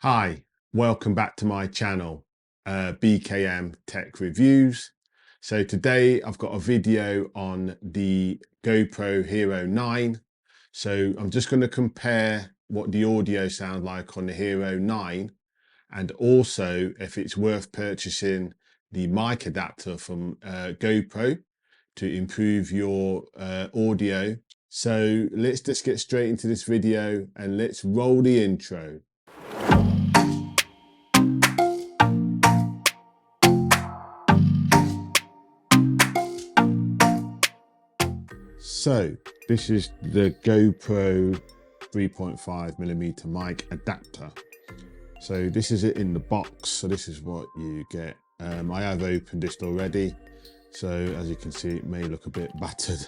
Hi, welcome back to my channel, BKM Tech Reviews. So today I've got a video on the GoPro Hero 9. So I'm just going to compare what the audio sounds like on the Hero 9 and also if it's worth purchasing the mic adapter from GoPro to improve your audio. So let's just get straight into this video and let's roll the intro. So this is the GoPro 3.5mm mic adapter. So this is it in the box. So this is what you get. I have opened this already. So as you can see, it may look a bit battered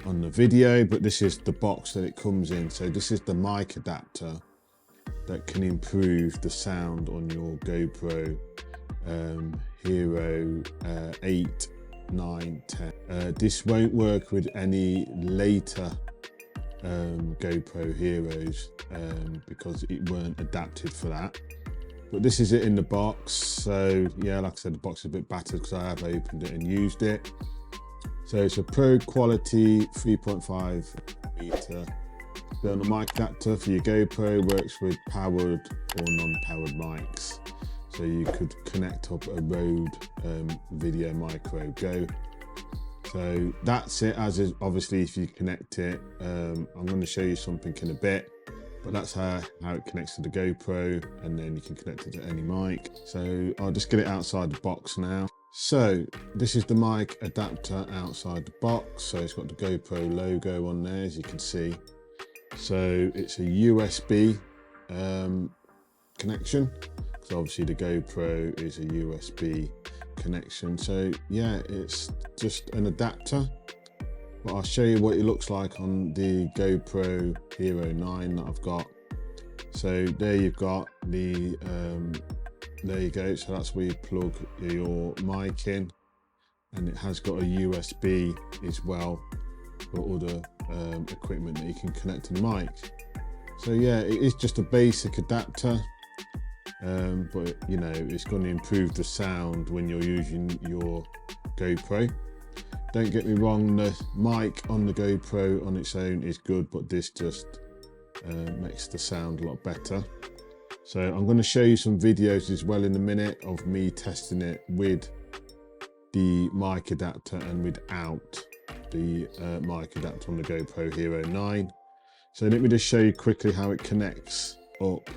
on the video, but this is the box that it comes in. So this is the mic adapter that can improve the sound on your GoPro Hero 8, 9, 10. This won't work with any later GoPro Heroes because it weren't adapted for that. But this is it in the box. So yeah, like I said, the box is a bit battered because I have opened it and used it. So it's a pro quality 3.5mm external mic adapter for your GoPro. Works with powered or non-powered mics. So you could connect up a Rode Video Micro Go. So that's it, as is obviously if you connect it. I'm going to show you something in a bit, but that's how it connects to the GoPro, and then you can connect it to any mic. So I'll just get it outside the box now. So this is the mic adapter outside the box. So it's got the GoPro logo on there, as you can see. So it's a USB connection. So obviously the GoPro is a USB connection. So yeah, it's just an adapter. But I'll show you what it looks like on the GoPro Hero 9 that I've got. So there you've got the, there you go. So that's where you plug your mic in. And it has got a USB as well for other equipment that you can connect to the mic. So yeah, it is just a basic adapter. But you know, it's going to improve the sound when you're using your GoPro. Don't get me wrong, the mic on the GoPro on its own is good, but this just makes the sound a lot better. So I'm going to show you some videos as well in a minute of me testing it with the mic adapter and without the mic adapter on the GoPro Hero 9. So let me just show you quickly how it connects up.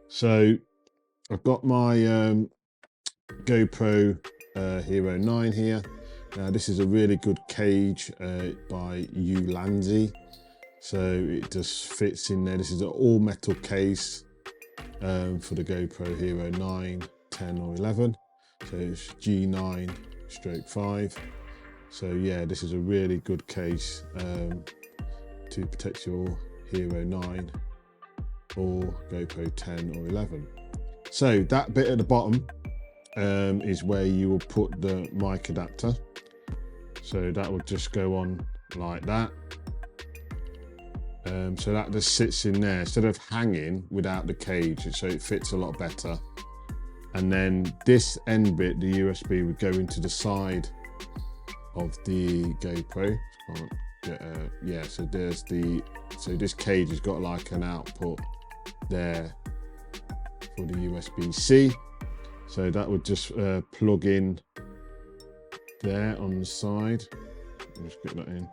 So I've got my GoPro Hero 9 here. Now this is a really good cage by Ulanzi. So it just fits in there. This is an all metal case for the GoPro Hero 9, 10 or 11. So it's G9/5. So yeah, this is a really good case to protect your Hero 9 or GoPro 10 or 11. So that bit at the bottom is where you will put the mic adapter. So that will just go on like that. So that just sits in there instead of hanging without the cage, so it fits a lot better. And then this end bit, the USB, would go into the side of the GoPro. Yeah, so there's so this cage has got like an output there for the USB-C. So that would just plug in there on the side. Let's get that in.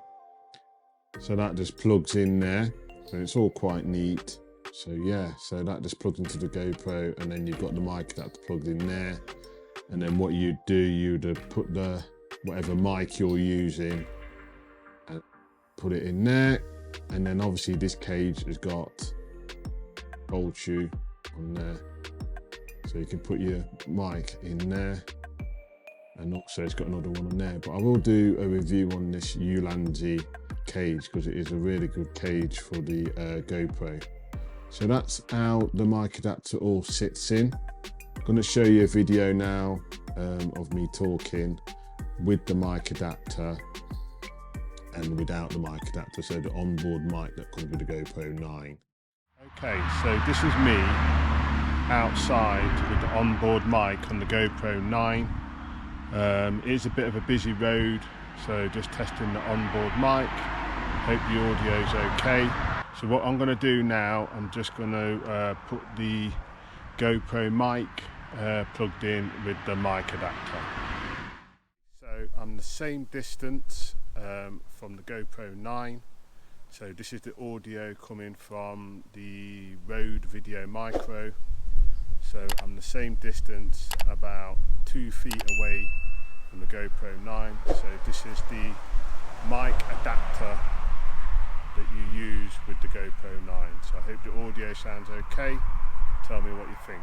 So that just plugs in there. So it's all quite neat. So yeah, so that just plugs into the GoPro, and then you've got the mic adapter plugged in there. And then what you'd do, you'd put the whatever mic you're using and put it in there. And then obviously this cage has got old shoe on there, so you can put your mic in there, and also it's got another one on there. But I will do a review on this Ulanzi cage because it is a really good cage for the GoPro. So that's how the mic adapter all sits in. I'm going to show you a video now of me talking with the mic adapter and without the mic adapter, so the onboard mic that comes with the GoPro 9. Okay, so this is me outside with the onboard mic on the GoPro 9. It is a bit of a busy road, so just testing the onboard mic. Hope the audio's okay. So what I'm going to do now, I'm just going to put the GoPro mic plugged in with the mic adapter. So I'm the same distance from the GoPro 9. So this is the audio coming from the Rode Video Micro. So I'm the same distance, about 2 feet away from the GoPro 9. So this is the mic adapter that you use with the GoPro 9. So I hope the audio sounds okay. Tell me what you think.